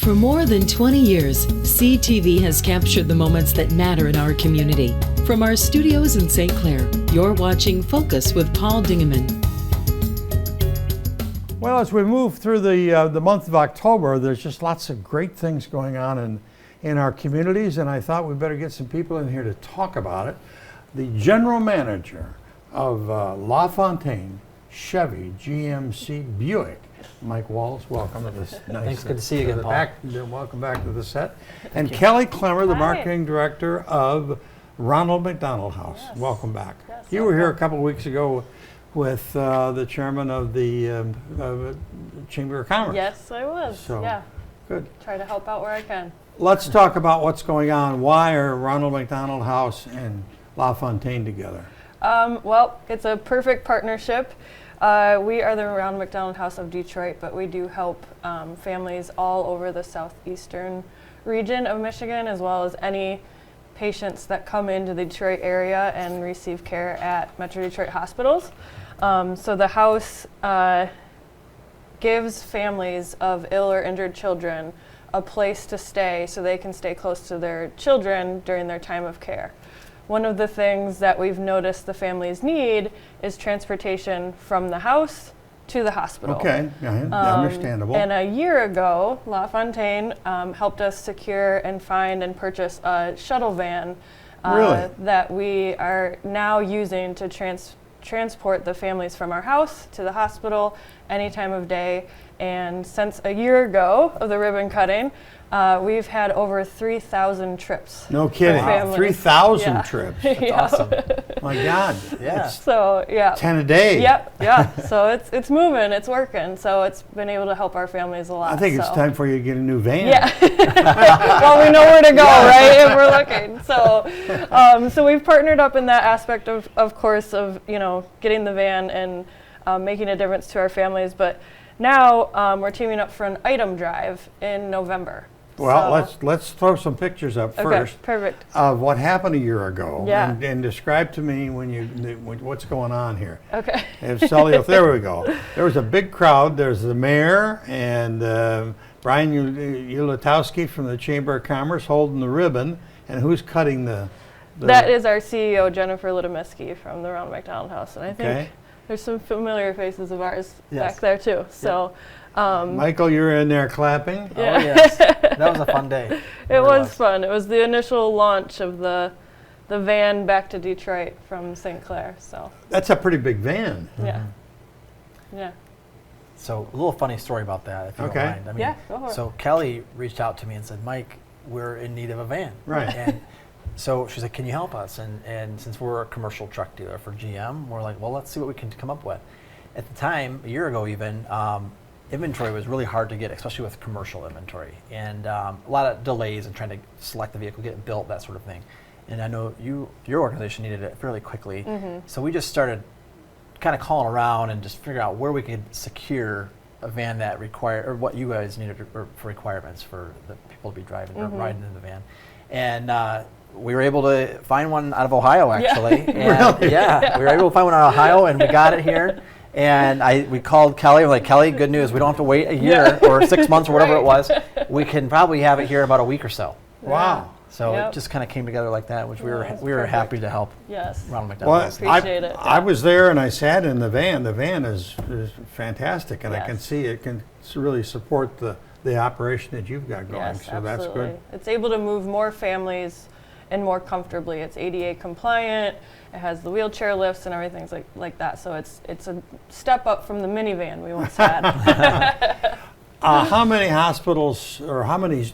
For more than 20 years, CTV has captured the moments that matter in our community. From our studios in St. Clair, you're watching Focus with Paul Dingeman. Well, as we move through the month of October, there's just lots of great things going on in our communities, and I thought we better get some people in here to talk about it. The general manager of LaFontaine Chevy-Buick-GMC, Mike Walls, welcome to this. Thanks, good to see you again, Paul. Welcome back to the set. And Kelly Clemmer, the marketing director of Ronald McDonald House. Yes. Welcome back. Yes, you were here a couple of weeks ago with the chairman of the Chamber of Commerce. Yes, I was. So, yeah. Good. Try to help out where I can. Let's talk about what's going on. Why are Ronald McDonald House and LaFontaine together? Well, it's a perfect partnership. We are the Ronald McDonald House of Detroit, but we do help families all over the southeastern region of Michigan, as well as any patients that come into the Detroit area and receive care at Metro Detroit hospitals. So the house gives families of ill or injured children a place to stay so they can stay close to their children during their time of care. One of the things that we've noticed the families need is transportation from the house to the hospital. Okay, understandable. And a year ago, LaFontaine helped us secure and find and purchase a shuttle van that we are now using to transport the families from our house to the hospital any time of day. And since a year ago of the ribbon cutting, we've had over 3,000 trips. No kidding. Wow. 3,000 trips. That's awesome. My God. Yeah. So, yeah. 10 a day. Yep, yeah. So it's moving, it's working. So it's been able to help our families a lot. I think it's time for you to get a new van. Yeah. Well, we know where to go, right? If we're looking. So so we've partnered up in that aspect of course, of, getting the van and making a difference to our families. But now we're teaming up for an item drive in November. Well, let's throw some pictures up first. Perfect. Of what happened a year ago. Yeah. And describe to me what's going on here. Okay. There we go. There was a big crowd. There's the mayor and Brian Ulatowski from the Chamber of Commerce holding the ribbon. And who's cutting the That is our CEO, Jennifer Littemiski from the Ronald McDonald House. And I think there's some familiar faces of ours back there too. So, Michael, you're in there clapping. Yeah. Oh yes, that was a fun day. It was fun. It was the initial launch of the van back to Detroit from St. Clair. So that's a pretty big van. Yeah. Yeah. So a little funny story about that, if you don't mind. I mean, go for it. So Kelly reached out to me and said, "Mike, we're in need of a van." Right. And so she's like, "Can you help us?" And since we're a commercial truck dealer for GM, we're like, "Well, let's see what we can come up with." At the time, a year ago even, inventory was really hard to get, especially with commercial inventory, and a lot of delays in trying to select the vehicle, get it built, that sort of thing. And I know your organization needed it fairly quickly, so we just started kind of calling around and just figuring out where we could secure a van that or what you guys needed for requirements for the people to be driving or riding in the van. And we were able to find one out of Ohio, actually. Yeah. And we were able to find one out of Ohio, and we got it here. And we called Kelly. We're like, "Kelly, good news. We don't have to wait a year or 6 months or whatever it was. We can probably have it here in about a week or so." Wow. So it just kind of came together like that, which we were happy to help. Yes. Ronald McDonald. Appreciate it. I was there and I sat in the van. The van is fantastic, and I can see it can really support the operation that you've got going. Yes, so absolutely. That's good. It's able to move more families and more comfortably. It's ADA compliant. It has the wheelchair lifts and everything like that. So it's a step up from the minivan we once had. How many hospitals, or how many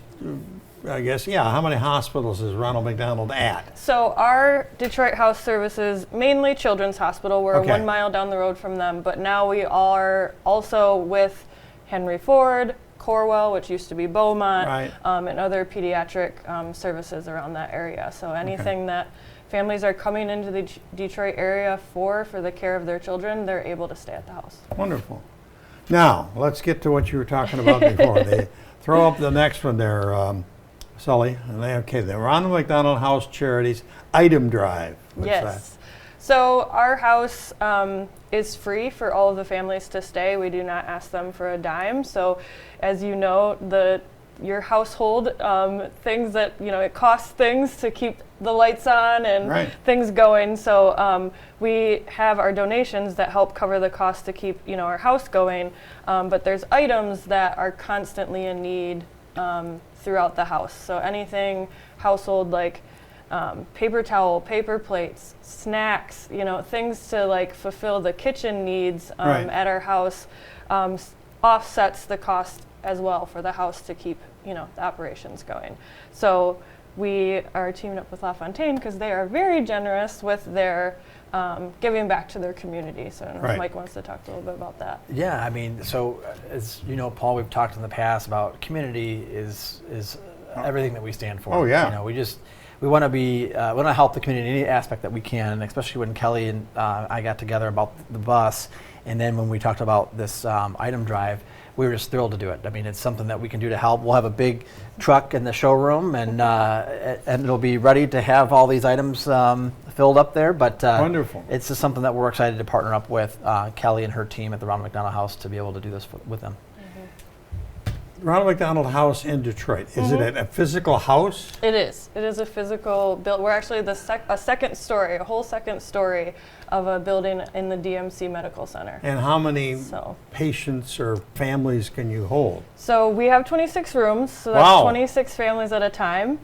hospitals is Ronald McDonald at? So our Detroit House services mainly Children's Hospital. We're 1 mile down the road from them, but now we are also with Henry Ford, Corwell, which used to be Beaumont, and other pediatric services around that area. So anything that families are coming into the Detroit area for the care of their children, they're able to stay at the house. Wonderful. Now, let's get to what you were talking about before. They throw up the next one there, Sully. And the Ronald McDonald House Charities Item Drive. What's that? So our house is free for all of the families to stay. We do not ask them for a dime. So as you know, the your household things that, it costs things to keep the lights on and things going. So we have our donations that help cover the cost to keep, our house going. But there's items that are constantly in need throughout the house. So anything household like paper towel, paper plates, snacks, things to like fulfill the kitchen needs at our house offsets the cost as well for the house to keep, the operations going. So we are teaming up with LaFontaine because they are very generous with their giving back to their community. So I don't know if Mike wants to talk a little bit about that. Yeah, I mean, so as you know, Paul, we've talked in the past about community is everything that we stand for. Oh yeah. We want to help the community in any aspect that we can, especially when Kelly and I got together about the bus, and then when we talked about this item drive, we were just thrilled to do it. I mean, it's something that we can do to help. We'll have a big truck in the showroom, and it'll be ready to have all these items filled up there. But wonderful. It's just something that we're excited to partner up with Kelly and her team at the Ronald McDonald House to be able to do this with them. Ronald McDonald House in Detroit. Is it a physical house? It is. It is a physical build. We're actually a second story, a whole second story of a building in the DMC Medical Center. And how many patients or families can you hold? So we have 26 rooms, so that's 26 families at a time.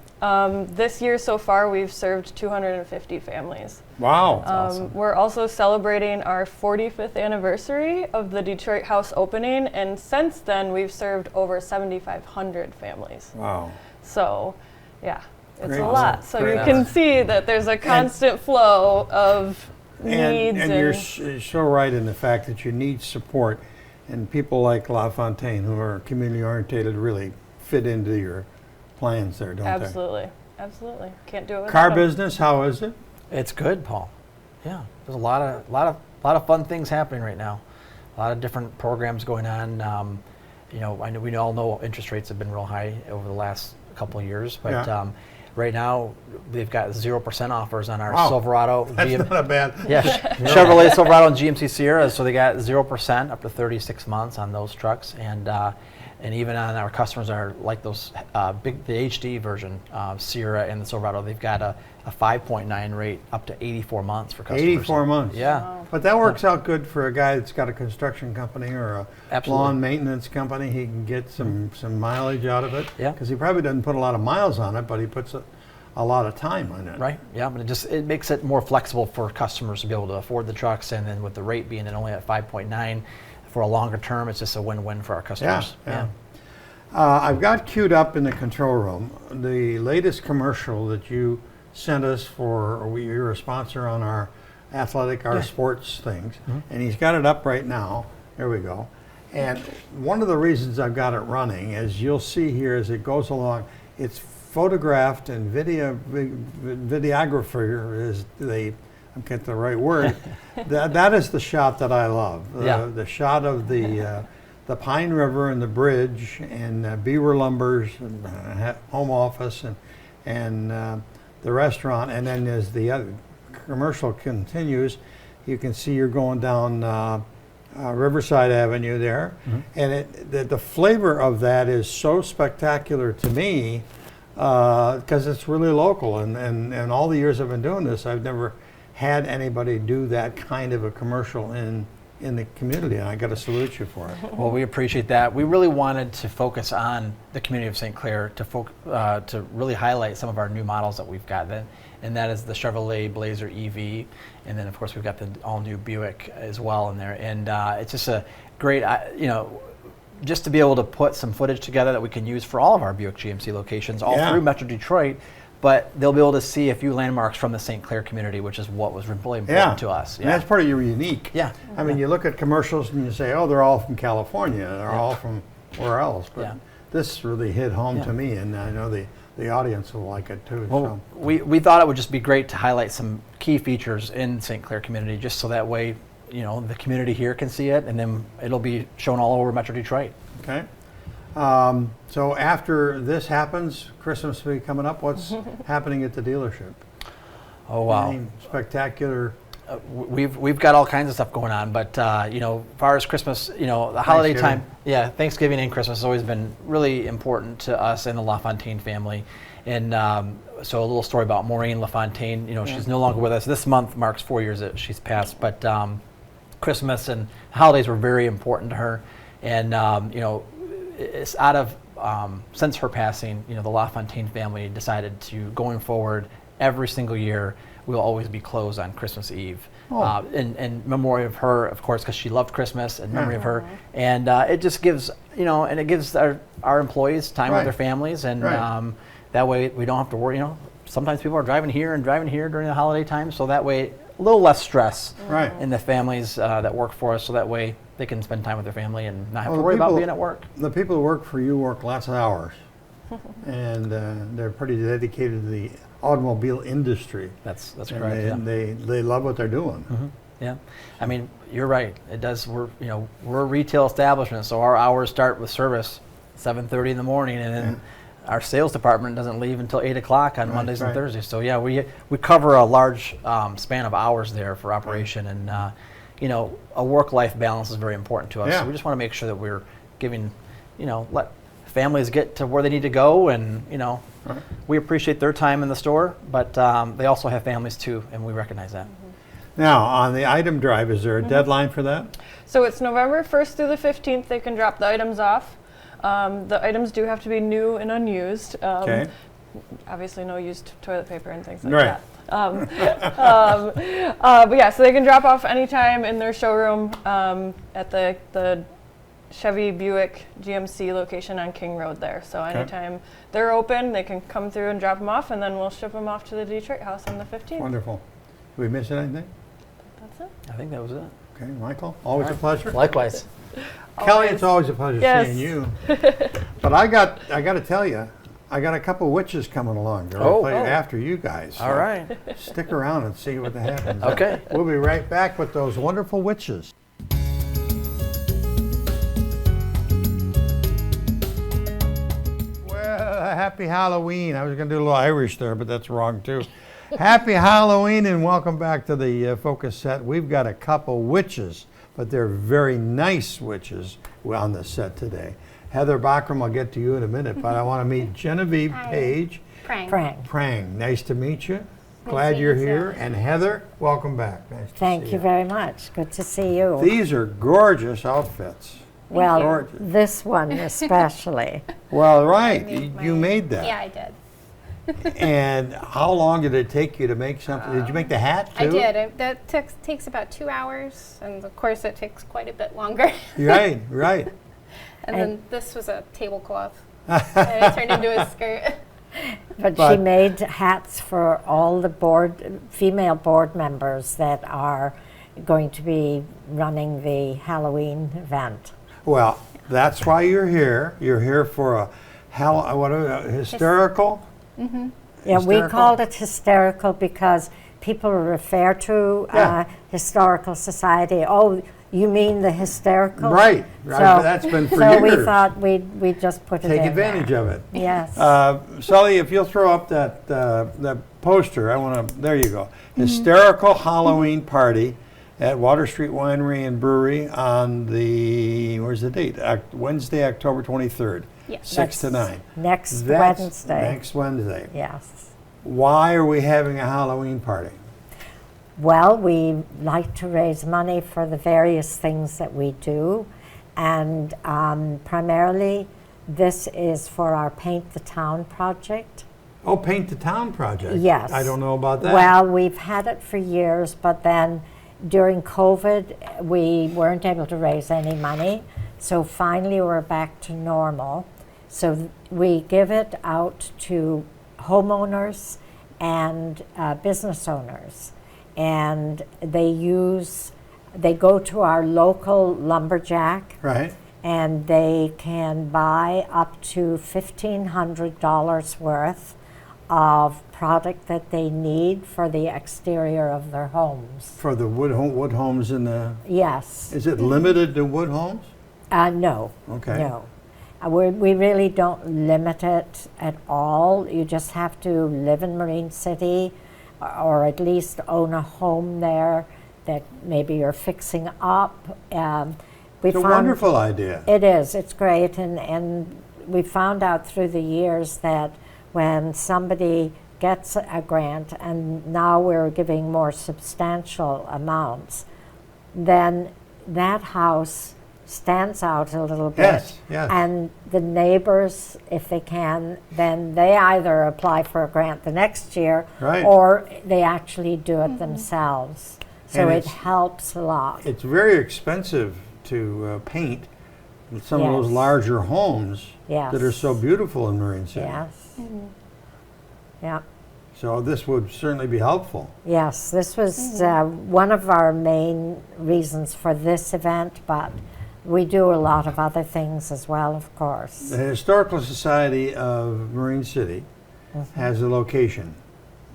This year so far, we've served 250 families. Wow. That's awesome. We're also celebrating our 45th anniversary of the Detroit House opening, and since then, we've served over 7,500 families. Wow. So, yeah, it's Great. a lot. So you can see that there's a constant flow of needs. And you're so right in the fact that you need support, and people like LaFontaine, who are community oriented, really fit into your plans there, don't they? Absolutely. Can't do it without Car them. business, how is it? It's good, Paul. Yeah, there's a lot of fun things happening right now. A lot of different programs going on. I know we all know interest rates have been real high over the last couple of years, but right now they've got 0% offers on our Silverado. That's not bad. Yeah, Chevrolet Silverado and GMC Sierra. So they got 0% up to 36 months on those trucks, and even on our customers are like those the HD version Sierra and the Silverado. They've got a 5.9 rate up to 84 months for customers. 84 months. Yeah. Wow. But that works out good for a guy that's got a construction company or a lawn maintenance company. He can get some mileage out of it. Yeah. Because he probably doesn't put a lot of miles on it, but he puts a lot of time on it. Right. Yeah. But it makes it more flexible for customers to be able to afford the trucks, and then with the rate being only at 5.9 for a longer term, it's just a win-win for our customers. Yeah. I've got queued up in the control room the latest commercial that you sent us for. You're a sponsor on our sports things, and he's got it up right now. There we go. And one of the reasons I've got it running, as you'll see here as it goes along, it's photographed and videographer is I get the right word. that is the shot that I love. The shot of the Pine River and the bridge and Beaver Lumbers and home office and the restaurant, and then as the other commercial continues, you can see you're going down Riverside Avenue there, and the flavor of that is so spectacular to me because it's really local, and all the years I've been doing this, I've never had anybody do that kind of a commercial in the community, and I got to salute you for it. Well, we appreciate that. We really wanted to focus on the community of St. Clair to really highlight some of our new models that we've got, and that is the Chevrolet Blazer EV, and then of course we've got the all-new Buick as well in there, and it's just a great, just to be able to put some footage together that we can use for all of our Buick GMC locations all through Metro Detroit. But they'll be able to see a few landmarks from the St. Clair community, which is what was really important to us. And that's part of your unique. Yeah. I mean, you look at commercials and you say, oh, they're all from California. They're all from where else. But this really hit home to me, and I know the audience will like it too. Well, we thought it would just be great to highlight some key features in St. Clair community, just so that way, the community here can see it, and then it'll be shown all over Metro Detroit. Okay. So after this happens, Christmas will be coming up. What's happening at the dealership? Oh, wow. Any spectacular we've got all kinds of stuff going on, but as far as Christmas, the holiday time, Thanksgiving and Christmas has always been really important to us and the LaFontaine family. And so a little story about Maureen LaFontaine. She's no longer with us. This month marks 4 years that she's passed, but Christmas and holidays were very important to her. And it's out of since her passing, the LaFontaine family decided to, going forward, every single year we'll always be closed on Christmas Eve. In memory of her, of course, because she loved Christmas, and memory of her. And it just gives, and it gives our employees time with their families, and that way we don't have to worry. Sometimes people are driving here during the holiday time, so that way a little less stress in the families that work for us, so that way they can spend time with their family and not have to worry about being at work. The people who work for you work lots of hours, and they're pretty dedicated to the automobile industry. That's correct. And they love what they're doing. Mm-hmm. Yeah, I mean, you're right. It does. We're a retail establishment, so our hours start with service 7:30 in the morning, and then our sales department doesn't leave until 8 o'clock on Mondays and Thursdays. So yeah, we cover a large span of hours there for operation, and a work-life balance is very important to us. So we just want to make sure that we're giving, let families get to where they need to go, and we appreciate their time in the store, but they also have families too, and we recognize that. Now, on the item drive, is there a deadline for that? So it's November 1st through the 15th. They can drop the items off. The items do have to be new and unused. Obviously, no used toilet paper and things like that. But yeah, so they can drop off anytime in their showroom at the Chevy-Buick-GMC location on King Road there. So anytime they're open, they can come through and drop them off, and then we'll ship them off to the Detroit house on the 15th. Wonderful. Did we miss anything? That's it. I think that was it. Okay, Michael, always a pleasure. Likewise. Kelly, it's always a pleasure seeing you. But I got to tell you, I got a couple witches coming along. They're play after you guys. So all right. Stick around and see what happens. Okay. We'll be right back with those wonderful witches. Well, happy Halloween. I was going to do a little Irish there, but that's wrong too. Happy Halloween and welcome back to the Focus set. We've got a couple witches, but they're very nice witches on the set today. Heather Bachram, I'll get to you in a minute, but I want to meet Genevieve Page. Prang. Nice to meet you. Glad you're here. And Heather, welcome back. Nice to see you. Thank you very much. Good to see you. These are gorgeous outfits. Well, gorgeous. This one especially. Well, right. You made that. Yeah, I did. And how long did it take you to make something? Did you make the hat too? I did. That takes about 2 hours, and of course it takes quite a bit longer. Right. And then this was a tablecloth, and it turned into a skirt. But she made hats for all the female board members that are going to be running the Halloween event. Well, that's why you're here. You're here for a hysterical? Mm-hmm. Yeah, we called it hysterical because people refer to Historical Society. Oh, you mean the hysterical? Right. So that's been for years. So we thought we'd just put it in. Take advantage of it. Yes. Sully, if you'll throw up that poster, there you go. Mm-hmm. Hysterical Halloween party at Water Street Winery and Brewery on where's the date? Wednesday, October 23rd. Yes. 6 to 9. Next Wednesday. Next Wednesday. Yes. Why are we having a Halloween party? Well, we like to raise money for the various things that we do, and primarily this is for our Paint the Town project. Oh, Paint the Town project? Yes. I don't know about that. Well, we've had it for years, but then during COVID, we weren't able to raise any money, so finally we're back to normal. So we give it out to homeowners and business owners, and they go to our local lumberjack, right, and they can buy up to $1,500 worth of product that they need for the exterior of their homes. For the wood homes in the... Yes. Is it limited to wood homes? No. Okay. No. We really don't limit it at all. You just have to live in Marine City or at least own a home there that maybe you're fixing up. It's a wonderful idea. It is. It's great, and we found out through the years that when somebody gets a grant, and now we're giving more substantial amounts, then that house stands out a little bit. Yes, yes. And the neighbors, if they can, then they either apply for a grant the next year, Right. or they actually do it themselves. So And it it's- helps a lot. It's very expensive to paint some of those Yes. larger homes Yes. that are so beautiful in Marine City. Yes. Yeah. So this would certainly be helpful. Yes, this was one of our main reasons for this event, but we do a lot of other things as well, of course. The Historical Society of Marine City has a location.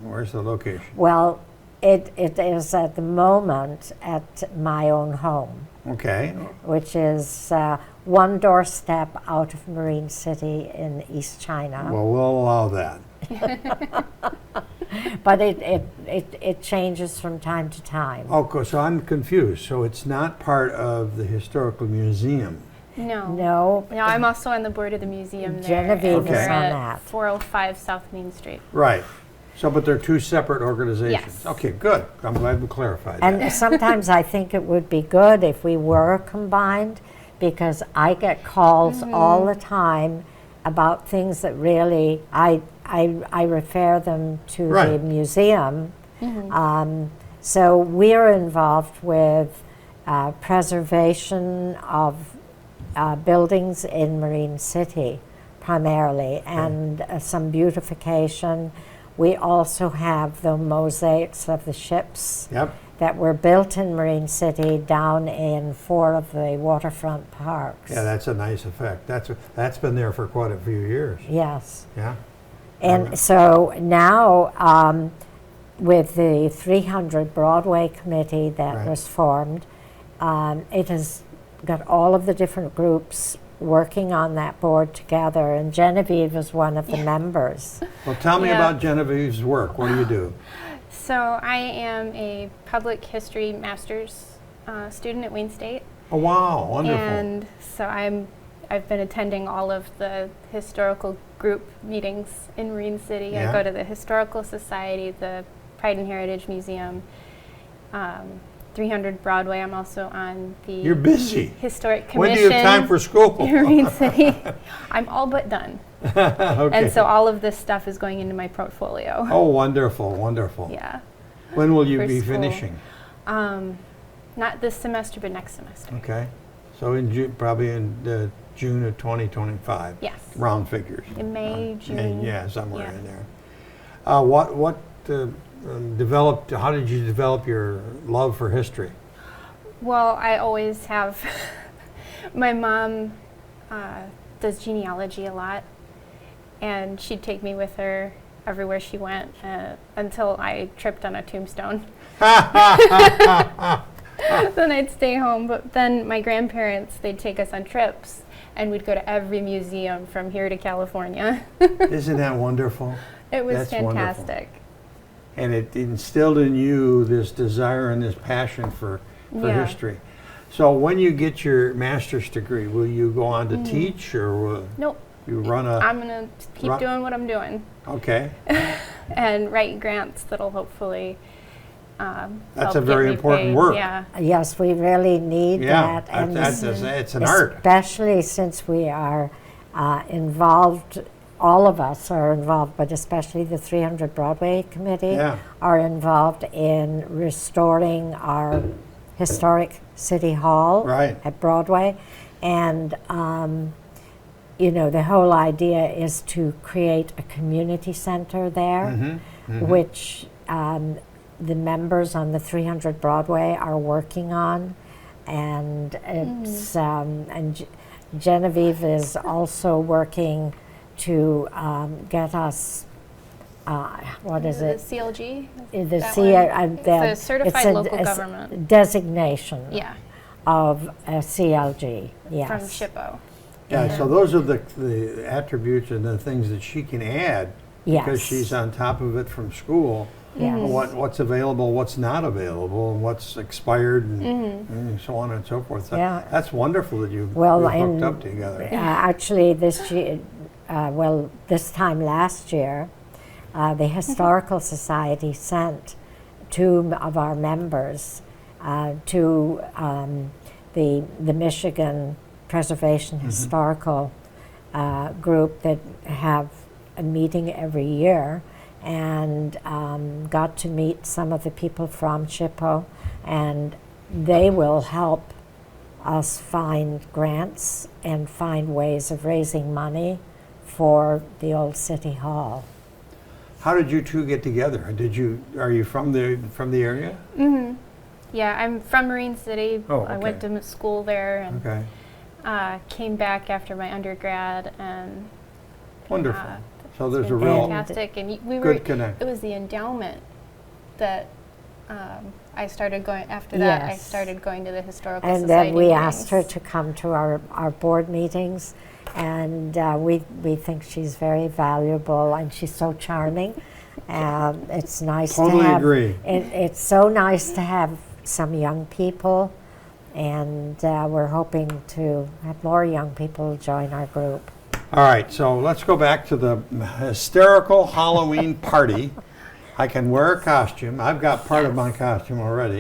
Where's the location? Well, it is at the moment at my own home, Okay. which is one doorstep out of Marine City in East China. Well, we'll allow that. But it changes from time to time. Okay, so I'm confused. So it's not part of the Historical Museum. No. No, No, I'm also on the board of the museum there. Genevieve and is we're on at that. 405 South Main Street. Right. So, but they're two separate organizations. Yes. Okay, good. I'm glad we clarified that. and sometimes I think it would be good if we were combined, because I get calls all the time about things that really I refer them to the Right. museum. So we're involved with preservation of buildings in Marine City primarily, and some beautification. We also have the mosaics of the ships Yep. that were built in Marine City down in 4 of the waterfront parks. Yeah, that's a nice effect. That's been there for quite a few years. Yes. Yeah. And so now, with the 300 Broadway committee that Right. was formed, it has got all of the different groups working on that board together, and Genevieve is one of the members. Well, tell me Yeah. about Genevieve's work. What do you do? So I am a public history master's student at Wayne State. Oh, wow, wonderful. And so I've been attending all of the historical group meetings in Marine City. Yeah. I go to the Historical Society, the Pride and Heritage Museum, 300 Broadway. I'm also on the You're busy. Historic When Commission. do you have time for school? in Marine City. I'm all but done. Okay. And so all of this stuff is going into my portfolio. Oh, wonderful, wonderful. Yeah. When will you For be school. finishing? Not this semester, but next semester. Okay. So probably in June of 2025. Yes. Round figures. In May, June. Yeah, somewhere Yeah. in there. What developed? How did you develop your love for history? Well, I always have. My mom does genealogy a lot, and she'd take me with her everywhere she went until I tripped on a tombstone. Then I'd stay home. But then my grandparents, they'd take us on trips, and we'd go to every museum from here to California. Isn't that wonderful? It was That's wonderful. fantastic. And it instilled in you this desire and this passion for Yeah. history. So when you get your master's degree, will you go on to teach, or will Nope. you run a? I'm going to keep doing what I'm doing Okay. and write grants that'll hopefully That's help a get very me important paid. work. Yeah. Yes, we really need Yeah, that. And it's an art. especially since we are involved, all of us are involved, but especially the 300 Broadway Committee Yeah. are involved in restoring our historic City Hall Right. at Broadway. And, the whole idea is to create a community center there, which the members on the 300 Broadway are working on. And it's, Genevieve is also working to get us, what is The it? CLG? The That C- one? the- It's a certified local government. Designation Yeah, of a CLG, yes. from SHPO. Yeah. So those are the attributes and the things that she can add because Yes. she's on top of it from school. Yes. What's available, what's not available, and what's expired, and so on and so forth. So Yeah. that's wonderful that you've Well, hooked up together. Actually, this year, this time last year, the Historical Society sent 2 of our members to the Michigan Preservation Historical group that have a meeting every year, and got to meet some of the people from SHPO, and they will help us find grants and find ways of raising money for the old City Hall. How did you two get together? Are you from the area? Mm-hmm. Yeah, I'm from Marine City. Oh, I went to school there and Okay. came back after my undergrad, and Wonderful. So it's there's a been real fantastic. And we were. good connect. It was the endowment that I started going. After that, I Yes. started going to the Historical And Society then we meetings. asked her to come to our board meetings, and we think she's very valuable, and she's so charming. It's nice Totally to have. agree. It's so nice to have some young people, and we're hoping to have more young people join our group. All right, so let's go back to the hysterical Halloween party. I can wear a costume. I've got part of my costume already.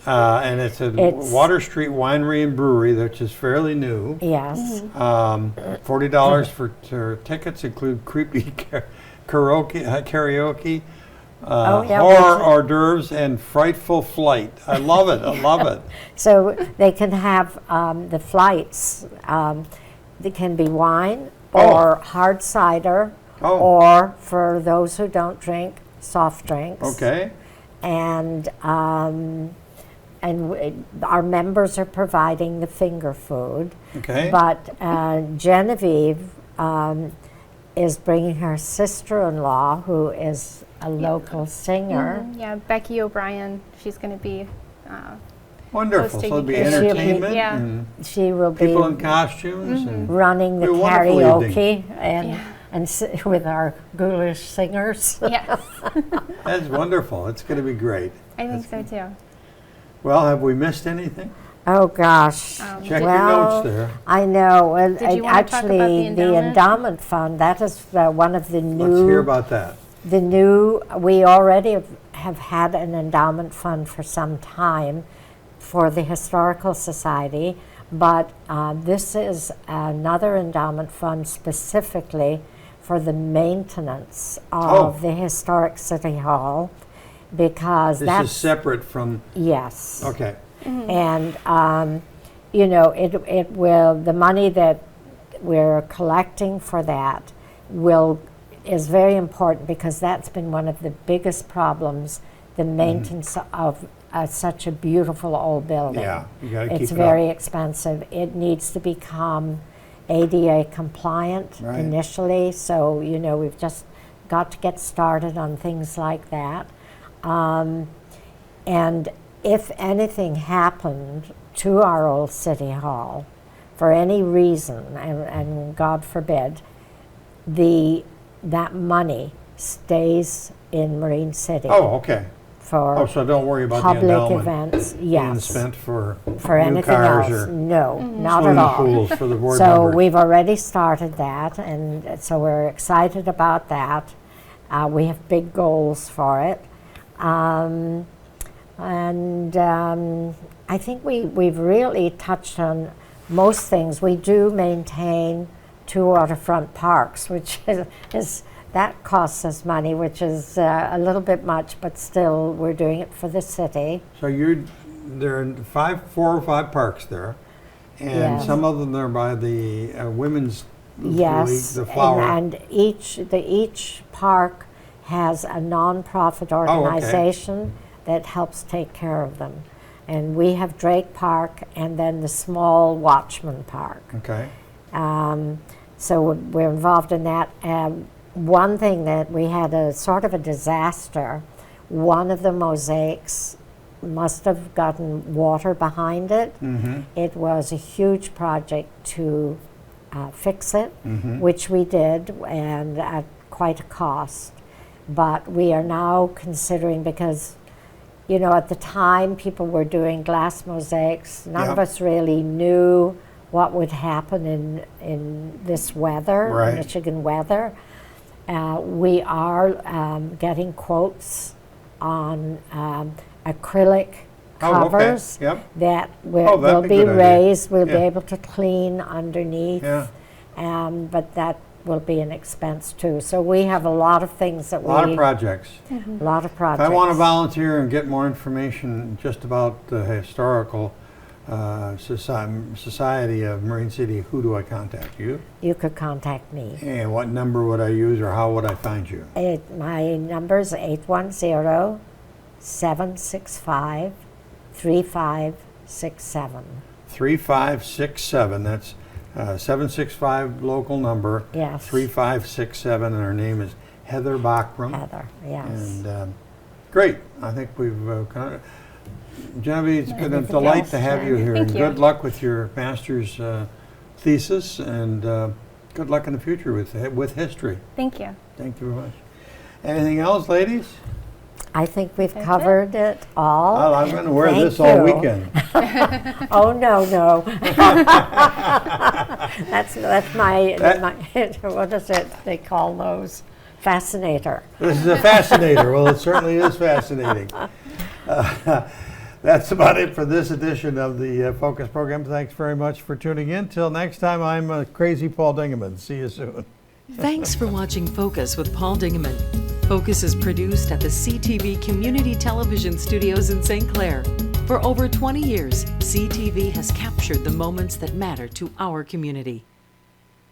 And it's at Water Street Winery and Brewery, which is fairly new. Yes. $40 for tickets, include creepy karaoke, horror hors d'oeuvres, and frightful flight. I love it. I love it. So they can have the flights. They can be wine or hard cider, or for those who don't drink, soft drinks. Okay. And our members are providing the finger food. Okay. But Genevieve is bringing her sister-in-law, who is a local singer. Yeah, Becky O'Brien. She's going to be. Wonderful. So it'll be She'll be- entertainment yeah. and She will be people in costumes. And running the It'll be a wonderful karaoke and with our ghoulish singers. Yes, that's wonderful. It's going to be great. I think so too. Well, have we missed anything? Oh gosh. Check your well, notes there. I know. And Did you wanna talk about actually, the endowment? fund, that is one of the new. Let's hear about that. We already have had an endowment fund for some time for the Historical Society, but this is another endowment fund specifically for the maintenance of the historic City Hall, because This is separate from. yes. Okay. And it will, the money that we're collecting for that is very important, because that's been one of the biggest problems, the maintenance of such a beautiful old building. Yeah, you got to keep it It's up. very expensive. It needs to become ADA compliant Right. initially, so we've just got to get started on things like that. And if anything happened to our old City Hall, for any reason, and God forbid, that money stays in Marine City Oh, okay. for So don't worry about the public endowment events. being Yes, spent for for new anything cars else, or no, not at swimming all. pools for the board So members. we've already started that, and so we're excited about that. We have big goals for it. I think we've really touched on most things. We do maintain 2 waterfront parks, which is that costs us money, which is a little bit much, but still we're doing it for the city. So there are 4 or 5 parks there, and Yes. some of them are by the women's Yes, league, the flower. and each park has a nonprofit organization that helps take care of them. And we have Drake Park and then the small Watchman Park. Okay. So we're involved in that. One thing that we had a sort of a disaster, one of the mosaics must have gotten water behind it. Mm-hmm. It was a huge project to fix it, which we did, and at quite a cost. But we are now considering, because at the time people were doing glass mosaics, none of us really knew what would happen in this weather, Michigan weather. We are getting quotes on acrylic covers that will be raised. We'll be able to clean underneath, but that will be an expense too. So we have a lot of things that a lot of projects. A lot of If projects. I want to volunteer and get more information just about the Historical Society of Marine City, who do I contact? You? You could contact me. And what number would I use, or how would I find you? My number is 810-765-3567. 3567. That's 765 local number. Yes. 3567, and her name is Heather Bachram. Heather, yes. And great. I think we've Genevieve, it's been a delight to have you here. Thank and you. Good luck with your master's thesis, and good luck in the future with history. Thank you. Thank you very much. Anything else, ladies? I think we've covered it all. Well, I'm going to wear Thank this all you. weekend. Oh, no. That's my, what is it they call those? Fascinator. This is a fascinator. Well, it certainly is fascinating. That's about it for this edition of the Focus program. Thanks very much for tuning in. Till next time, I'm Crazy Paul Dingeman. See you soon. Thanks for watching Focus with Paul Dingeman. Focus is produced at the CTV Community Television Studios in St. Clair. For over 20 years, CTV has captured the moments that matter to our community.